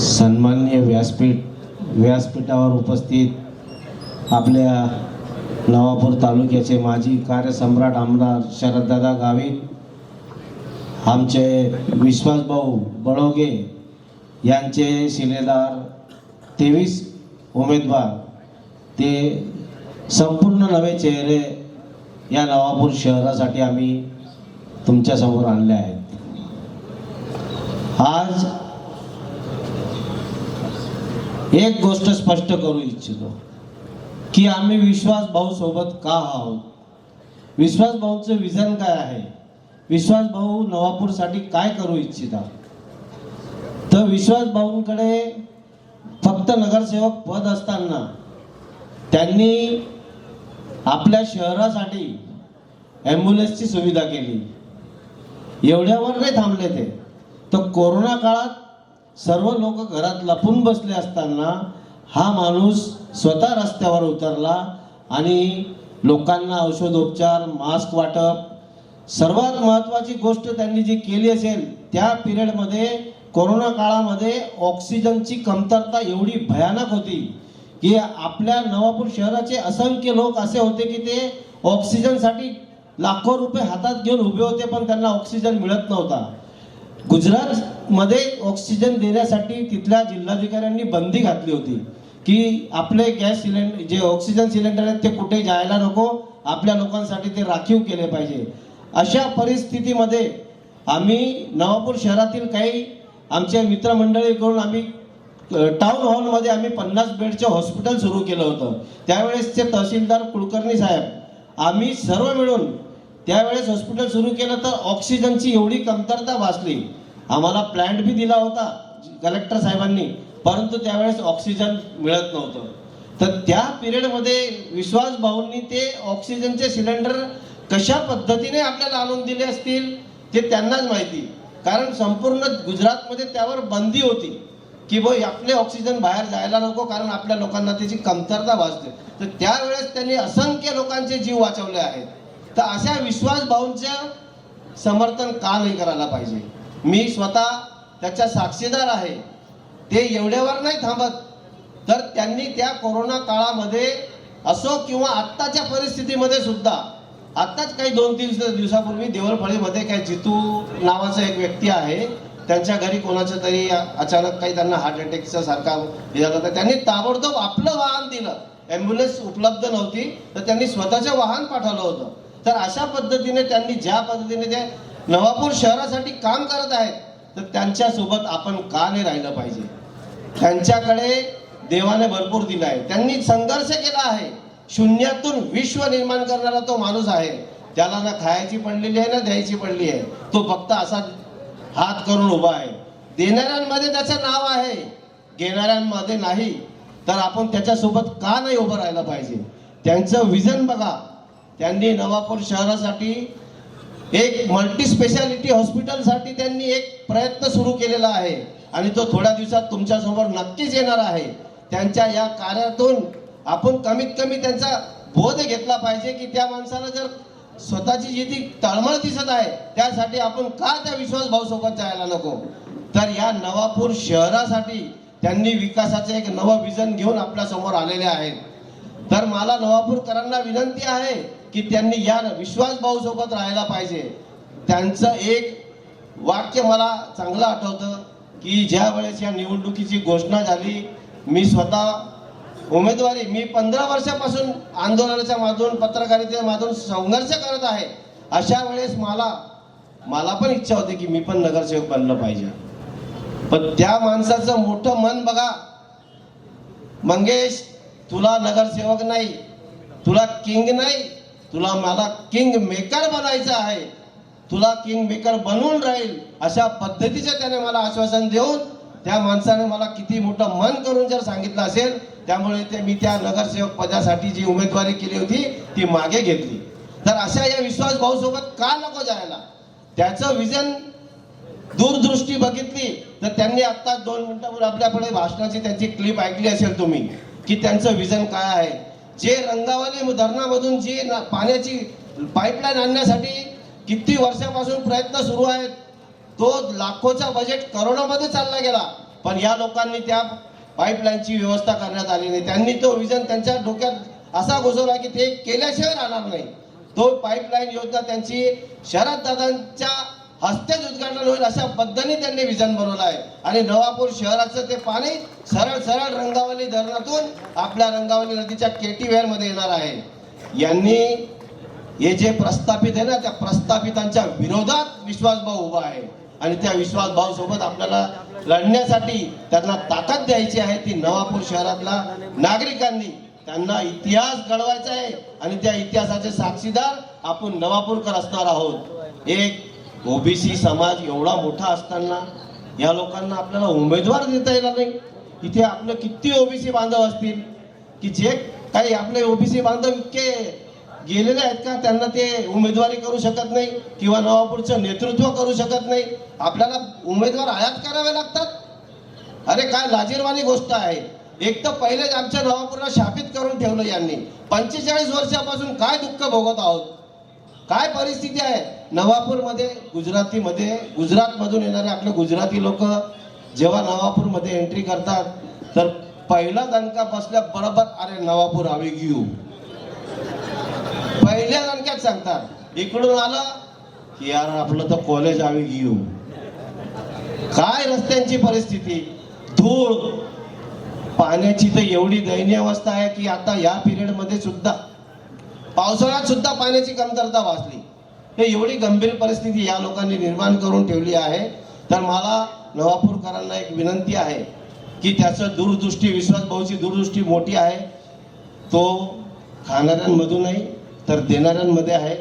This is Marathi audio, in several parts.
सन्माननीय व्यासपीठावर उपस्थित आपल्या नवापूर तालुक्याचे माजी कार्यसम्राट आमदार शरददादा गावित, आमचे विश्वासभाऊ बळोगे यांचे शिलेदार 23 उमेदवार, ते संपूर्ण नवे चेहरे या नवापूर शहरासाठी आम्ही तुमच्या समोर आणले आहेत। आज एक गोष्ट स्पष्ट करू इच्छितो की आम्ही विश्वास भाऊ सोबत का आहोत, विश्वास भाऊचं विजन काय आहे, विश्वास भाऊ नवापूरसाठी काय करू इच्छितात। तर विश्वास भाऊंकडे फक्त नगरसेवक पद असताना त्यांनी आपल्या शहरासाठी ॲम्ब्युलन्सची सुविधा केली। एवढ्यावर नाही थांबले ते, तर कोरोना काळात सर्व लोक घरात लपून बसले असताना हा माणूस स्वतः रस्त्यावर उतरला आणि लोकांना औषधोपचार, मास्क वाटप, सर्वात महत्त्वाची गोष्ट त्यांनी जी केली असेल त्या पिरियडमध्ये, कोरोना काळामध्ये ऑक्सिजनची कमतरता एवढी भयानक होती की आपल्या नवापूर शहराचे असंख्य लोक असे होते की ते ऑक्सिजनसाठी लाखो रुपये हातात घेऊन उभे होते, पण त्यांना ऑक्सिजन मिळत नव्हता। गुजरातमध्ये ऑक्सिजन देण्यासाठी तिथल्या जिल्हाधिकाऱ्यांनी बंदी घातली होती की आपले गॅस सिलेंडर, जे ऑक्सिजन सिलेंडर आहेत ते कुठे जायला नको, आपल्या लोकांसाठी ते राखीव केले पाहिजे। अशा परिस्थितीमध्ये आम्ही नवापूर शहरातील काही आमच्या मित्रमंडळीकडून आम्ही टाउन हॉलमध्ये आम्ही 50 बेडचे हॉस्पिटल सुरू केलं होतं। त्यावेळेसचे तहसीलदार कुलकर्णी साहेब, आम्ही सर्व मिळून त्यावेळेस हॉस्पिटल सुरू केलं, तर ऑक्सिजनची एवढी कमतरता भासली। आम्हाला प्लॅन्ट भी दिला होता कलेक्टर साहेबांनी, परंतु त्यावेळेस ऑक्सिजन मिळत नव्हतं। तर त्या पिरियडमध्ये विश्वास भाऊंनी ते ऑक्सिजनचे सिलेंडर कशा पद्धतीने आपल्याला आणून दिले असतील ते त्यांनाच माहिती, कारण संपूर्ण गुजरातमध्ये त्यावर बंदी होती की भाई आपले ऑक्सिजन बाहेर जायला नको, कारण आपल्या लोकांना त्याची कमतरता भासते। तर त्यावेळेस त्यांनी असंख्य लोकांचे जीव वाचवले आहेत। तर अशा विश्वास भाऊंचं समर्थन का नाही करायला पाहिजे? मी स्वतः त्याचा साक्षीदार आहे। ते एवढ्यावर नाही थांबत, तर त्यांनी त्या कोरोना काळामध्ये असो किंवा आत्ताच्या परिस्थितीमध्ये सुद्धा, आत्ताच काही 2-3 दिवसापूर्वी देवळफळीमध्ये काही जितू नावाचा एक व्यक्ती आहे, त्यांच्या घरी कोणाचं तरी अचानक काही त्यांना हार्ट अटॅकचा सारखा हे झाला, तर त्यांनी ताबडतोब आपलं वाहन दिलं। ॲम्ब्युलन्स उपलब्ध नव्हती तर त्यांनी स्वतःचं वाहन पाठवलं होतं। तर अशा पद्धतीने त्यांनी ज्या पद्धतीने ते नवापूर शहरासाठी काम करत आहेत, तर त्यांच्यासोबत आपण का नाही राहिलं पाहिजे? त्यांच्याकडे देवाने भरपूर दिला आहे, त्यांनी संघर्ष केला आहे, शून्यातून विश्व निर्माण करणारा तो माणूस आहे। त्याला ना खायची पडलेली आहे ना द्यायची पडली आहे, तो फक्त असा हात करून उभा आहे। देणाऱ्यांमध्ये त्याचं नाव आहे, घेणाऱ्यांमध्ये नाही। तर आपण त्याच्यासोबत का नाही उभं राहायला पाहिजे? त्यांचं विजन बघा, त्यांनी नवापूर शहरासाठी एक मल्टी स्पेशालिटी हॉस्पिटलसाठी त्यांनी एक प्रयत्न सुरू केलेला आहे आणि तो थोड्या दिवसात तुमच्यासमोर नक्कीच येणार आहे। त्यांच्या या कार्यातून आपण कमीत कमी त्यांचा बोध घेतला पाहिजे की त्या माणसाला जर स्वतःची जी ती तळमळ दिसत आहे, त्यासाठी आपण का त्या विश्वास भाऊ सोबत जायला नको? तर या नवापूर शहरासाठी त्यांनी विकासाचे एक नवं विजन घेऊन आपल्या समोर आलेले आहेत। तर मला नवापूरकरांना विनंती आहे की त्यांनी या विश्वास भाऊ सोबत राहायला पाहिजे। त्यांचं एक वाक्य मला चांगलं आठवतं की ज्या वेळेस या निवडणुकीची घोषणा झाली, मी स्वतः उमेदवारी, मी 15 वर्षापासून आंदोलनाच्या माध्यमातून, पत्रकारितेच्या माध्यमातून संघर्ष करत आहे। अशा वेळेस मला पण इच्छा होती की मी पण नगरसेवक बनलं पाहिजे, पण त्या माणसाचं मोठं मन बघा, मंगेश तुला नगरसेवक नाही, तुला किंग नाही, तुला मला किंग मेकर बनायचं आहे, तुला किंग मेकर बनवून राहील, अशा पद्धतीचे त्याने मला आश्वासन देऊन त्या माणसाने मला किती मोठं मन करून जर सांगितलं असेल, त्यामुळे ते मी त्या नगरसेवक पदासाठी जी उमेदवारी केली होती ती मागे घेतली। तर अशा या विश्वास भाऊ सोबत का नको जायला? त्याचं विजन, दूरदृष्टी बघितली तर त्यांनी आता 2 मिनिटांपूर्वी आपल्याकडे भाषणाची त्यांची क्लिप ऐकली असेल तुम्ही की त्यांचं विजन काय आहे। जे रंगावली धरणामधून जी पाण्याची पाईपलाईन आणण्यासाठी किती वर्षापासून प्रयत्न सुरू आहेत, तो लाखोचा बजेट करोडोमध्ये चालला गेला, पण या लोकांनी त्या पाईपलाईनची व्यवस्था करण्यात आली नाही. त्यांनी तो विजन त्यांच्या डोक्यात असा घुसवला की ते केल्याशिवाय राहणार नाही. तो पाईपलाईन योजना त्यांची शरद दादांच्या हस्तेच उद्घाटन होईल अशा पद्धतीने त्यांनी विजन बनवलं आहे. आणि नवापूर शहराचं ते पाणी सरळ सरळ रंगावली धरणातून आपल्या रंगावली नदीच्या केटीवेअर मध्ये येणार आहे. यांनी हे जे प्रस्थापित आहे ना, त्या प्रस्थापितांच्या विरोधात विश्वासभाऊ उभा आहे आणि त्या विश्वासभाऊ सोबत आपल्याला लढण्यासाठी त्यांना ताकद द्यायची आहे. ती नवापूर शहरातल्या नागरिकांनी त्यांना इतिहास घडवायचा आहे आणि त्या इतिहासाचे साक्षीदार आपण नवापूरकर असणार आहोत. एक ओबीसी समाज एवढा मोठा असताना या लोकांना आपल्याला उमेदवार देता येणार नाही. इथे आपलं किती ओबीसी बांधव असतील की जे काही आपले ओबीसी बांधव इतके गेलेले आहेत का त्यांना ते उमेदवारी करू शकत नाही किंवा नवापूरचं नेतृत्व करू शकत नाही. आपल्याला उमेदवार आयात करावे लागतात. अरे काय लाजिरवाणी गोष्ट आहे. एक तर पहिलेच आमच्या नवापूरला शापित करून ठेवलं यांनी. 45 वर्षापासून काय दुःख भोगत आहोत, काय परिस्थिती आहे नवापूरमध्ये. गुजरातमधून येणारे आपले गुजराती लोक जेव्हा नवापूरमध्ये एंट्री करतात तर पहिला दणका बसल्या बरोबर अरे नवापूर आवे घेऊ, पहिल्या दणक्यात सांगतात. इकडून आलं की यार आपलं तर कॉलेज आवे घेऊ. काय रस्त्यांची परिस्थिती, धूळ, पाण्याची तर एवढी दयनीय अवस्था आहे की आता या पिरियड मध्ये सुद्धा पावसाळ्यात सुद्धा पाण्याची कमतरता भासली. हे एवढी गंभीर परिस्थिती या लोकांनी निर्माण करून ठेवली आहे. तर मला नवापूरकरांना एक विनंती आहे की त्याचं दूरदृष्टी, विश्वासभाऊची दूरदृष्टी मोठी आहे. तो खाणाऱ्यांमधून नाही तर देणाऱ्यांमध्ये आहे.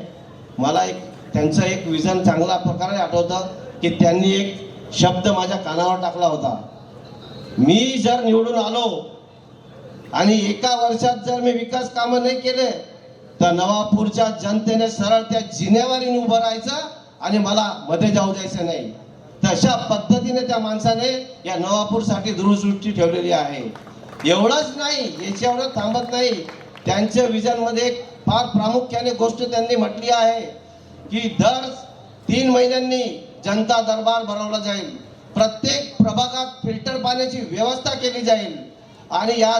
मला त्यांचं एक विजन चांगल्या प्रकारे आठवतं की त्यांनी एक शब्द माझ्या कानावर टाकला होता. मी जर निवडून आलो आणि एका वर्षात जर मी विकास कामं नाही केले तर नवापूरच्या जनतेने सरळ त्या जिनेवर उभं राहायचं आणि मला मध्ये जाऊ द्यायचं नाही. तशा पद्धतीने त्या माणसाने या नवापूरसाठी दूरदृष्टी ठेवलेली आहे. एवढंच नाही, याच्यावर थांबत नाही. त्यांच्या विजन मध्ये एक फार प्रामुख्याने गोष्ट त्यांनी म्हटली आहे की दर 3 महिन्यांनी जनता दरबार भरवला जाईल. प्रत्येक प्रभागात फिल्टर पाण्याची व्यवस्था केली जाईल आणि या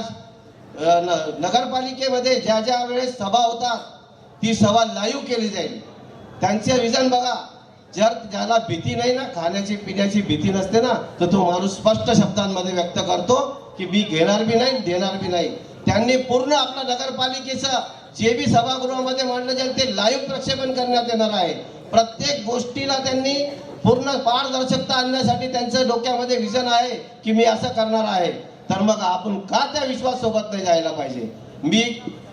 नगरपालिकेमध्ये ज्या ज्या वेळेस सभा होतात ती सभा लाईव्ह केली जाईल. त्यांचे विजन बघा. जर ज्याला भीती नाही ना, खाण्याची पिण्याची भीती नसते ना, तर तो माणूस स्पष्ट शब्दांमध्ये व्यक्त करतो की मी घेणार बी नाही, देणार बी नाही. त्यांनी पूर्ण आपल्या नगरपालिकेचं जे बी सभागृहामध्ये मांडलं जाईल ते लाईव्ह प्रक्षेपण करण्यात येणार आहे. प्रत्येक गोष्टीला त्यांनी पूर्ण पारदर्शकता आणण्यासाठी त्यांच्या डोक्यामध्ये विजन आहे की मी असं करणार आहे. तर मग आपण का त्या विश्वास सोबत नाही जायला पाहिजे. मी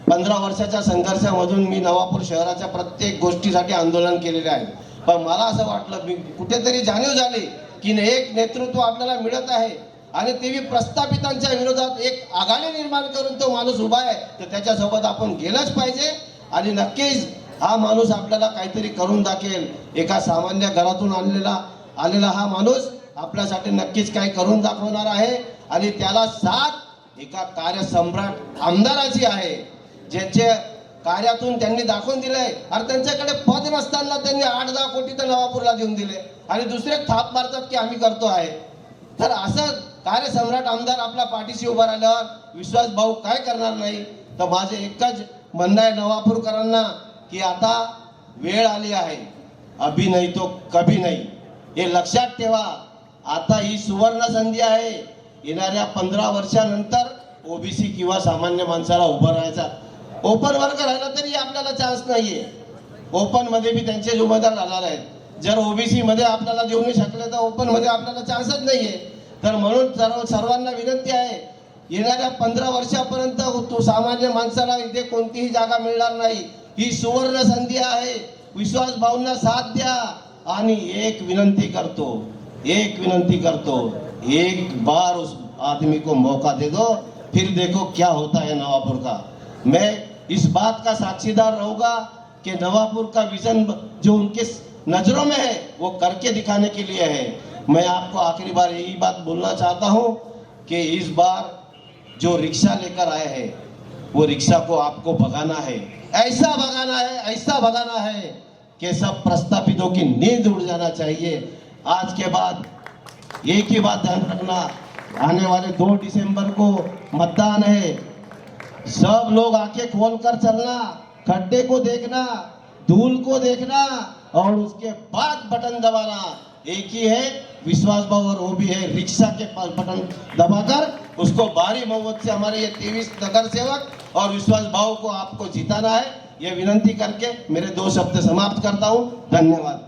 15 वर्षाच्या संघर्षामधून मी नवापूर शहराच्या प्रत्येक गोष्टीसाठी आंदोलन केलेले आहे. पण मला असं वाटलं, मी कुठेतरी जाणीव झाली की एक नेतृत्व आपल्याला मिळत आहे आणि ते प्रस्थापितांच्या विरोधात एक आघाडी निर्माण करून तो माणूस उभा आहे. तर त्याच्यासोबत आपण गेलंच पाहिजे आणि नक्कीच हा माणूस आपल्याला काहीतरी करून दाखवेल. एका सामान्य घरातून आलेला हा माणूस आपल्यासाठी नक्कीच काही करून दाखवणार आहे आणि त्याला साथ एका कार्यसम्राट आमदाराची आहे, ज्याच्या कार्यातून त्यांनी दाखवून दिलंय. आणि त्यांच्याकडे पद नसताना त्यांनी 8-10 कोटी तर नवापूरला देऊन दिले आणि दुसरे थाप मारतात की आम्ही करतो आहे. तर असं कार्यसम्राट आमदार आपल्या पाठीशी उभा राहिल्यावर विश्वास भाऊ काय करणार नाही. तर माझे एकच म्हणणं आहे नवापूरकरांना की आता वेळ आली आहे. अभी नाही तो कभी नाही, हे लक्षात ठेवा. आता ही सुवर्ण संधी आहे. येणाऱ्या 15 वर्षानंतर ओबीसी किंवा सामान्य माणसाला उभं राहायचा. ओपन वर्ग राहिला तरी आपल्याला चान्स नाहीये. ओपन मध्ये बी त्यांचे उमेदवार राहणार आहेत. जर ओबीसी मध्ये आपल्याला देऊ नाही शकले तर ओपन मध्ये आपल्याला चान्सच नाहीये. तर म्हणून सर्वांना विनंती आहे, येणाऱ्या 15 वर्षापर्यंत तो सामान्य माणसाला इथे कोणतीही जागा मिळणार नाही. ही सुवर्ण संधी आहे. विश्वास भाऊंना साथ द्या. आणि एक विनंती करतो, एक बार उस आदमी को मौका दे दो, फिर देखो क्या होता है नवापुर का. मैं इस बात का साक्षीदार रहूंगा कि नवापुर का विजन जो उनके नजरों में है वो करके दिखाने के लिए है. मैं आपको आखिरी बार यही बात बोलना चाहता हूँ कि इस बार जो रिक्शा लेकर आए हैं वो रिक्शा को आपको भगाना है. ऐसा भगाना है कि सब प्रस्तापितों की नींद उड़ जाना चाहिए. आज के बाद एक ही बात ध्यान रखना आने वाले 2 दिसंबर को मतदान है। सब लोग आंखें खोलकर चलना, खड्डे को देखना, धूल को देखना और उसके बाद बटन दबाना। एक ही है विश्वास भाव और वो भी है रिक्शा के पास बटन दबाकर उसको भारी बहुमत से हमारे ये 23 नगर सेवक और विश्वास भाव को आपको जिताना है। ये विनंती करके मेरे 2 शब्द समाप्त करता हूँ। धन्यवाद।